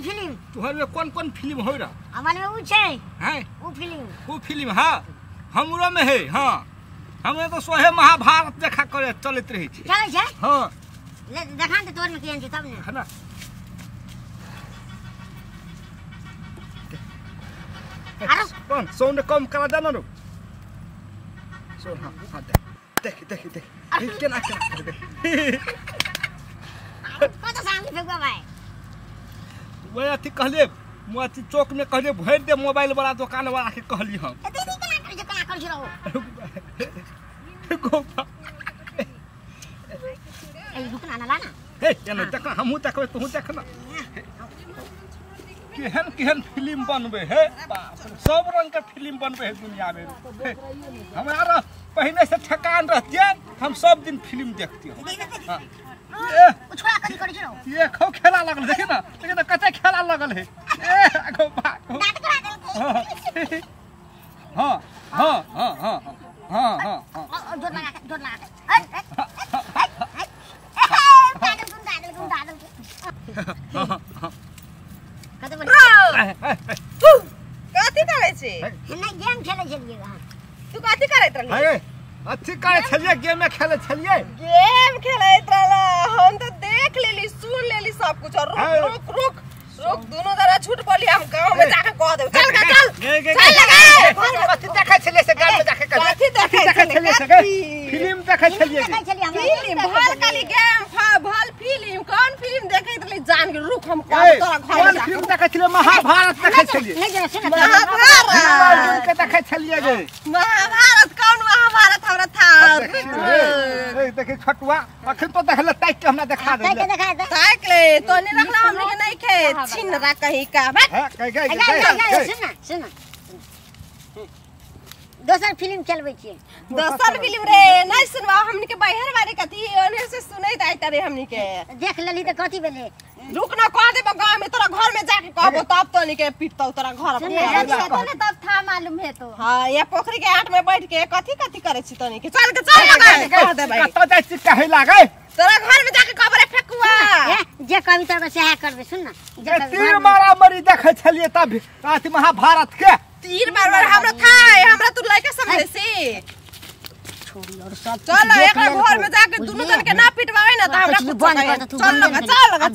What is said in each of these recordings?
film तुहर में कौन फिल्म हो रहा हमारे में वो छे हैं वो फिल्म हां हमरो में है हां हमें तो सोहे महाभारत देखा करे चलत रही छी चले छे हां ले देखा तो तोर में केन छ तब ने है ना अरे कौन साउंड कम करा देना रो सो हां देख केना कर दे कत सामने फेकुआ भाई वो अथी कहले मोती चौक में कहले भर दे मोबाइल वाला दुकान वाला के कहली हम दीदी केना कर छी रहो गोपा ए रुकना ना लाना हे केना देख हमहु देखबे तू देख ना केहन फिल्म बनबे हे बाप रे सब रंग के फिल्म बनबे है दुनिया में हमारा पहले से ठकान रहते हम सब दिन फिल्म देखते हां छोड़ा कर छी रहो ये खो खेला लगल देखे ना लेकिन कते खेला लगल है ए गोपा नाटक करा दे हां जोर लगा कते कथि करे छी नहीं गेम खेले छलिए तू कथि करैत रहली अरे अच्छी करे छलिए गेम में खेले छलिए गेम खेलैत रहला हम तो देख लेली सुन लेली सब कुछ और रुक दोनों जरा छूट पड़ी हम गांव में जाके कह देब चल लगा कथि देखै छलिए से गांव में जाके कथि देखै छलिए से फिल्म देखै छलिए फिल्म भर काली गेम भल फिल्म कौन फिल्म देखैत रहली जान के रुक हम कह तोरा घर में फिल्म देखै छलिए महाभारत देखै छलिए नहीं जरा सुन महाभारत के देखै छलिए गे महाभारत कौन महाभारत हमरा था ए देखि छटुआ अखन तो देखले ताक के हमरा देखा दे देखा दे ताक ले तो नहीं रखला हमने के नहीं खे छिन रा कहीं का सुन दोसर फिल्म चलबै छी दोसर फिल्म रे नहीं सुनवा हमनी के बाहर बारे कथि ओने से सुनैत आइत रे हमनी के देख लेली त कथि भेले रुक ना कह देबो गांव में तोरा घर में जाके कहबो तब तो नहीं के पिटतौ तोरा घर पर तब था मालूम है तो हां ये पोखरी के आट में बैठ के कथि करे छी तनी के चल लगा कह दे भाई कत जाय छी कहे लागे तोरा घर में जाके कहबो रे फेकुआ जे कविता में सहाय करबे सुन ना तीर मारा मरी देखै छलिए तब अथी महाभारत के तीर मार हमरा था हमरा तू लइका समझे से छोड़ी और सब चल एक घर में जाके दोनों जन के ना पिटवावे ना त हमरा कुछ चल लगा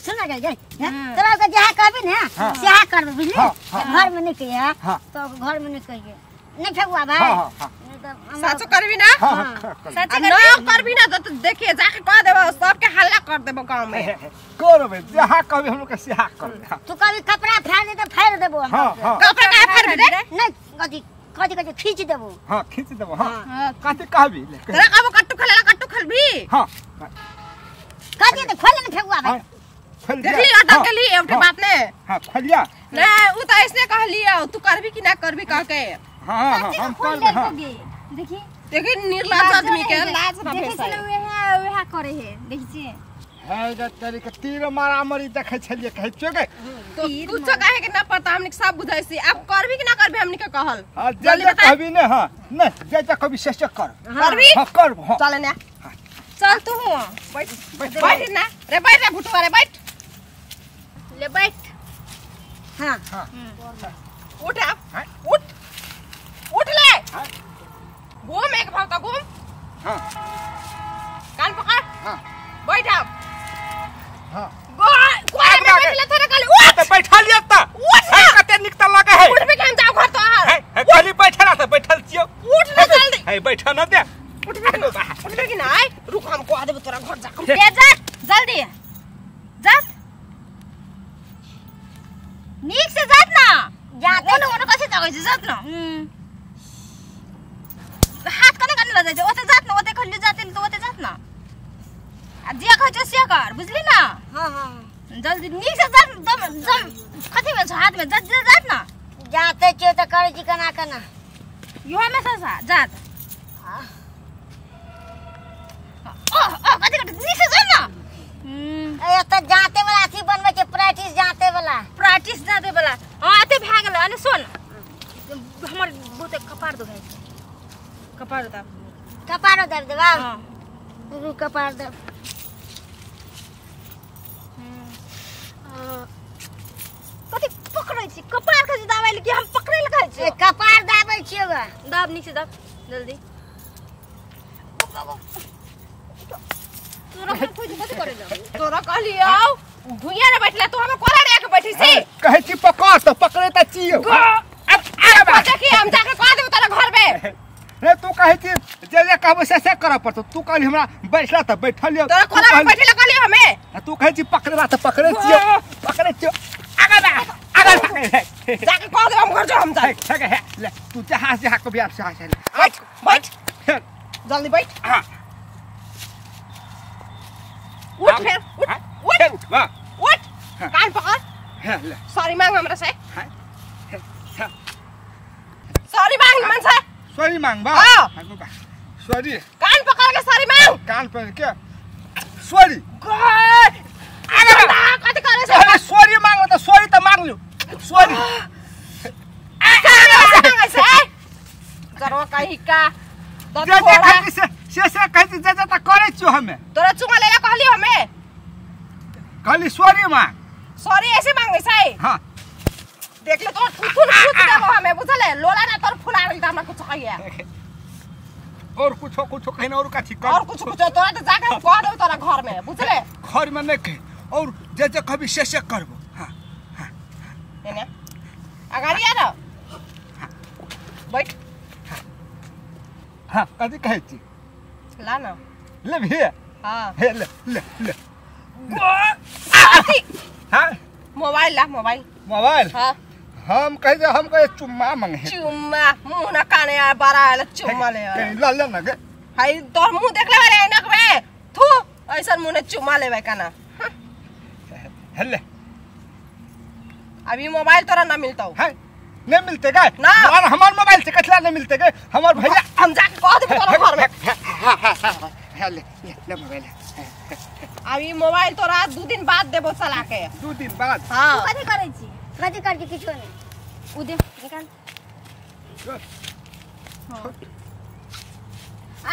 सुन गई तोरा के जहा कहबे ना सहाय करबे बुझली घर में नहीं कहिए तो घर में नहीं कहिए नहीं फेकुआ भाई साचो करबी ना साचो करबी ना तो देखिए जाके कह देबो सबके हल्ला कर देबो गांव में करबे जहा कहबे हम लोग के सहाय करबे तू कभी कपड़ा फाड़ दे तो फाड़ देबो कपड़ा का फाड़ दे नहीं कथि खींच देबो हां खींच देबो हां कथि कहबी तोरा कहबो कट्टू खलबी हां कथि तो खोल न फेकुआ भाई खोल देखली अटक गेली एकटा बात ने हां खोलिया ना उ त ऐसने कहलियो तू करबी कि ना करबी कह के हां हम कर हां देखी निर्लज आदमी के लाज ना भेसै वेहा करे है देखिए है ग तेरी के तीर मारा मरी देखै छलिए कहै छियो गे तो कुछ काहे के ना पता हमनी के सब बुझाई सी अब करबी कि ना करबी हमनी के कहल जल्दी कहबी ने हां नहीं जे कभी शेष कर करबी हां करब हां चल ना चल तू बैठ ना रे बैठ रे भुटवा रे बैठ ले बैठ हां उठ उठ ले घूम एक भाग घूम हां कान पकड़ हां बैठ अब हां कोई में बैठ ले थोड़ा खाली उठ तो बैठा लिया त उठ ना कते निकता लगे है उठ भी हम जाओ घर तो है खाली बैठा ना त बैठल छियो उठ ना जल्दी है बैठा ना दे उठ कि ना आए रुक हम को देबो तोरा घर जा ले जा जल्दी जा नीक से जात ना जाते ओनो कैसे जागै छै जात ना हाथ कने कने लगे छै ओते जात ना ओते खल्ली जाते तो ओते जात ना आ जे कहै छै से कर बुझली ना हां जल्दी नीक से जात दम कथि में हाथ में जात ना जाते छियो त करै छी कना यो में सा जात कथि नीक से जात ना ए त जाते वाला अथी बनबै छै प्रैक्टिस जाते वाला हां एते भए गेल अने सुन हमर बहुते कपार दुखाइ छै कपारो दर्द देबा हां कपार दर्द दाब नीचे दाब जल्दी तोरा कुछ कथि करे जा तोरा कहली आओ भुइया रे बैठला तू हमें कोला रे के बैठी सी कहै छी पकड़ तो पकड़े त चियो अब देखी हम जाके कह देब तोरा घर में रे तू कहै छी जे कहबै से करे पड़तो तू कहली हमरा बैठला त बैठलियो तोरा कोला में बैठला कहली हमें तू कहै छी पकड़ला त पकड़े चियो आगा पकड़े जाके कह देब हम घर जो हम जाए है ले तू जहां से को बियाह से बैठ जल्दी बैठ उठ फिर उठ उठ कान पकड़ ले सॉरी मांग हमरा से सॉरी मांग मन से सॉरी मांग बा सॉरी कान पकड़ के सॉरी मांग कान पर के सॉरी अरे कथि करे से अरे सॉरी मांग तो सॉरी त मांग लो सॉरी ऐसे जरो कहि का जे कहै से कहै जे त करे छियो हमें तोरा चुमा लेला कहली हमें कहली सॉरी मांग सॉरी ऐसे मांगे से हां देख ले तो फुल देबो हमें बुझले लोला ना तोर फुला गइल त हमरा कुछ कहिया और कुछ कहना और का ठीक कर और कुछ तोरा त जाके कह देब तोरा घर में बुझले घर में नहीं कह और जे कभी से करबो हां एने अगाड़ी आ ना बैठ हां कथि कहै छी ला ना ले भी हां हे ले हां मोबाइल ला मोबाइल हां हम कहे चुम्मा मांगे चुम्मा मुंह ना काने आ बारा आले चुम्मा ले ला ना गे हाय तोर मुंह देखले बारे ऐनक में थू ऐसन मुंह ने चुम्मा लेबे काना हेले अभी मोबाइल तोरा ना मिलतौ है नहीं मिलते गए ना और हमार मोबाइल से कथला नहीं मिलते गए हमार भैया हम जाके कह देब तोरा घर में ले मोबाइल अभी मोबाइल तोरा 2 दिन बाद देबो चला के 2 दिन बाद हां कथि करै छी कथि कर के किछो नहीं उदे निकाल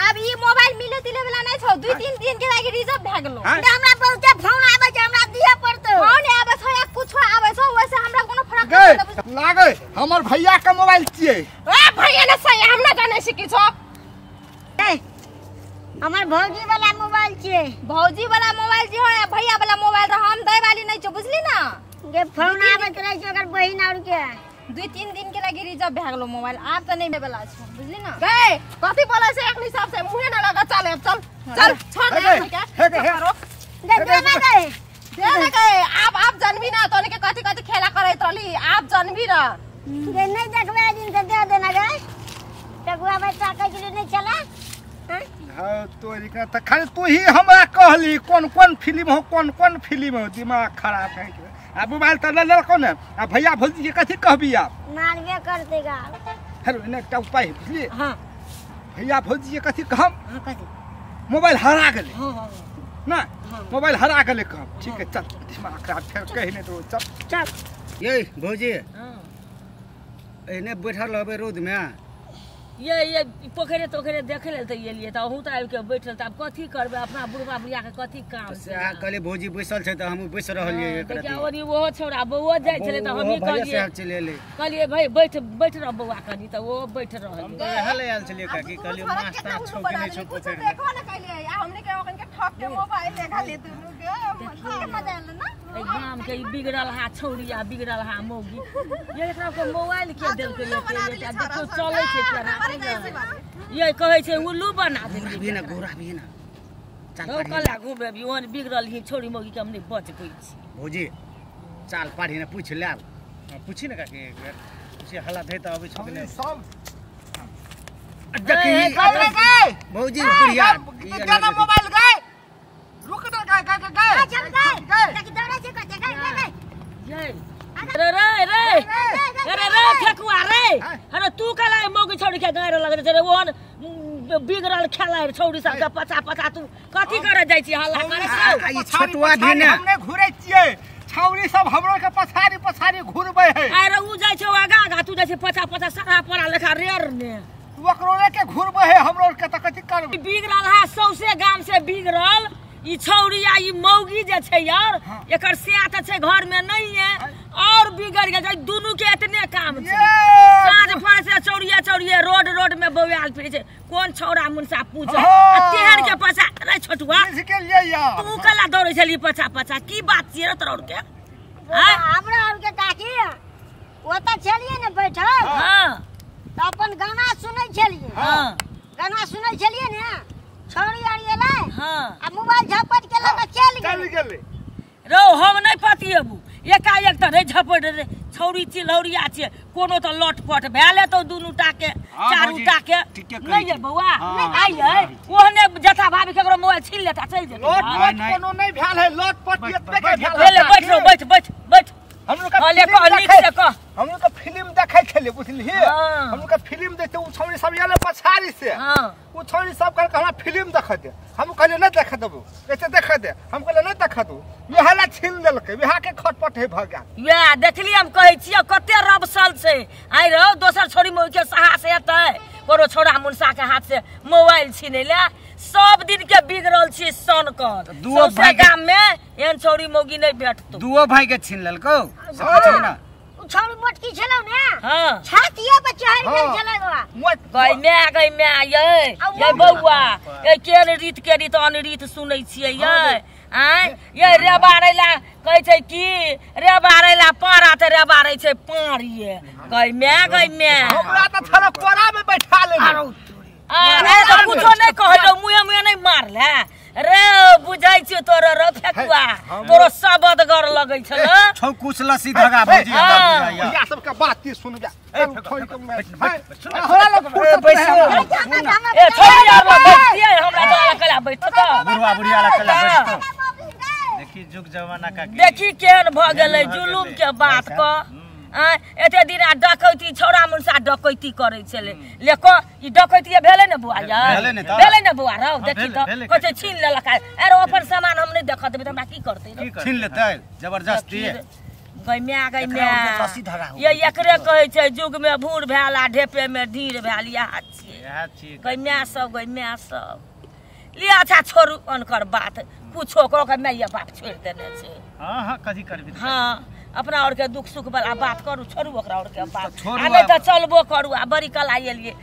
अब ई मोबाइल मिले तिले वाला नहीं छौ 2-3 दिन के लागि रिजर्व भ गेलो हमरा बहुते फोन आबै छै हमरा दिए पड़तौ फोन आबै छै या कुछो आबै छै वैसे हमरा कोनो फर्क नहीं पड़तौ लागे हमर भैया के मोबाइल छिए ए भैया ने सही हम ना जाने छी किछो हमर भौजी वाला मोबाइल छिए भौजी वाला मोबाइल जे है भैया वाला मोबाइल रह हम दे वाली नहीं छौ बुझली ना जे फोन आबै छै ओकर बहिन और के 2-3 दिन के लागि रिजर्व भ गेलो मोबाइल आब त नहीं देबला छ बुझली ना गए कथि बोले से एक हिसाब से मुंह ना लगा चल छोड़ दे हे दे ना गए दे गए आप जानबी ना तोने के कथि खेला करैत रहली आप जानबी ना ये नहीं देखबे दिन से दे देना गए टकुआ बच्चा के नहीं चला हां तोरी का त खाली तू ही हमरा कहली कौन फिल्म हो कौन फिल्म हो दिमाग खराब है आ मोबाइल त ले कौन आ भैया भौजी के कथि कहबी आप मारबे करते गा हेलो ने एकटा उपाय बुझली हां भैया भौजी के कथि कहम हां कथि मोबाइल हरा गेले हां ना मोबाइल हरा गेले कहम ठीक है चल दिमाग खराब फिर कहि ने तो चल ये भौजी एने बैठल रहबे रोड में ये पोखरे तोखरे देखे ले त ये लिए त अहू त आबि के बैठल त अब कथि करबे अपना बुढ़वा बुढ़िया के कथि काम से आ कहले भौजी बैसल छै त हम बैस रहलिए एकरा देखिया ओनी वो छोरा बउआ जाय छले त हम ही कहलिए भाई बैठ रह बउआ कनी त वो बैठ रहल हले आयल छलिए काकी कहलिए मास्टर छौ कि नहीं छौ पोखरे में देखो ना कहलिए हमने के ओकन के ठक के मोबाइल देखा ले दुनु के मजा आल ना गाम के बिगड़ल हा छौरिया बिगड़ल हा मौगी ये एकरा को मोबाइल के देल के लेके देखो चले छै केना ये कहै छै उल्लू बना देली भी ना गोरा भी ना चल कला घूमे भी ओन बिगड़ल ही छोरी मौगी के हम नहीं बच गई छी भौजी चाल पाड़ी ने पूछ ले पूछी ना काकी से हला दे त अबै छ कि नहीं सब देखी भौजी बुढ़िया गाना मोबाइल गए रुक ना गए चल गए देखि दौड़े छै कते गए ये रे फekuwa रे अरे तू कला मौगी छोड़ी के गाय लगे रे ओन बिगड़ल खेला छोड़ी सब के पचा तू कथि करे जाय छी हल्ला करे ई छोटवा भी ना हमने घुरे छिए छौरी सब हमरो के पछाड़ी घुरबे है अरे उ जाय छै आगा तू जाय छै पचा सारा पड़ा लेखा रेर ने तू ओकरो के घुरबे है हमरो के त कथि करब बिगड़ल हा सौसे गाम से बिगड़ल ई छौरी आ ई मौगी जे छै यार एकर सेहत छै घर में नहीं है और बिगड़ गेल छै दुनू के इतने काम छै साँझ पड़े से चौड़िया रोड में बौआल फिरे छै कोन छौरा मुनसा पूछे तेहन के पछा रे छोटुआ तू कला दौड़े छली पछा की बात छियै रे तोरा के हमरा और के काकी ओतऽ छलिए ने बैठल हां त अपन गाना सुनै छलिए हां गाना सुनै छलिए ने छौरी आर एलै हां आ मोबाइल झपट के लगा चल गेलै रो हम नहीं पतिएबू एकाएक त रे झपट रे छौरी चिलौरिया छै कोनो त लटपट भेले तो दुनू टा के चारू टा के नहीं है बौआ आई है ओहने जथा भाभी केकरो मोबाइल छीन लेता चल जेतै लटपट कोनो नहीं भेल है लटपट एतबे के भेल ले बैठ रो बैठ हम लोग का हम लोग का फिल्म देखे छले बुझली हम लोग का फिल्म देखते उ छौरी सब याले पछाड़ी से उ छौरी सब कहल हमरा फिल्म देख दे हम कहले नहीं देख देबो ऐसे देख दे हम कहले नहीं देख दो बिहाला छीन लेलकै बिहा के खटपट है भ गेल या देखली हम कहै छियै कते रबसल छै आई रहो दोसर छौरी मौगी के साहस हेतै कोनो छोरा मुनसा के हाथ से मोबाइल छीने ले सब दिन के बिगड़ल छी सन कर दुओ भाई गाम में एहन छौरी मौगी नहीं भेटतो दुओ भाई के छीन लेलको समझ ना छौरी मोटकी छलौ ने हां छातिए पे चढ़ गेल छलै बा गई मैं ये बौआ ए केन रीत के रीत अनरीत सुनै छियै ये रे बारैला कहै छै की रे बारैला पारा त रे बारै छै पारिए गई मैं हमरा त थारा कोरा में बैठा लेलै अरे तो कुछो नहीं कहलो मुहे नहीं मारले रे बुझाई छै तोर रे फेकुआ तोरो सबद गर लगै छल छौ कुछ लसी धागा भौजी हमरा बुझाइया या सब के बात की सुन जा छोड़ के हमरा लग बैसो ए छोड़ यार बैठिए हमरा तोरा कला बैठ त बुढ़वा बुढ़िया ला कला बैठ देखी जुग जमाना का देखी केहन भ गेलै जुलुम के बात क एते दिन डकैती छौरा मुनसा डकैती करे छले लेको ई डकैती भेले ने बुआ यार भेले ने बुआ रौ देखी त कते छीन लेलक अरे अपन सामान हम नहीं देखत त हमरा की करतै छीन लेतै जबरदस्ती गई मैं ये एकरे कहै छै जुग में भूर भेला ढेपे में ढीर भेल यह छियै गई मैं सब लिया अच्छा छोड़ू अनकर बात पूछो करो के मैं ये बात छोड़ देने छै हां कथि करबी हां अपना और के दुख सुख वाला बात करू छोड़ू ओकरा और के बात आ नहीं त चलबो करू आ बड़ी कला एलिए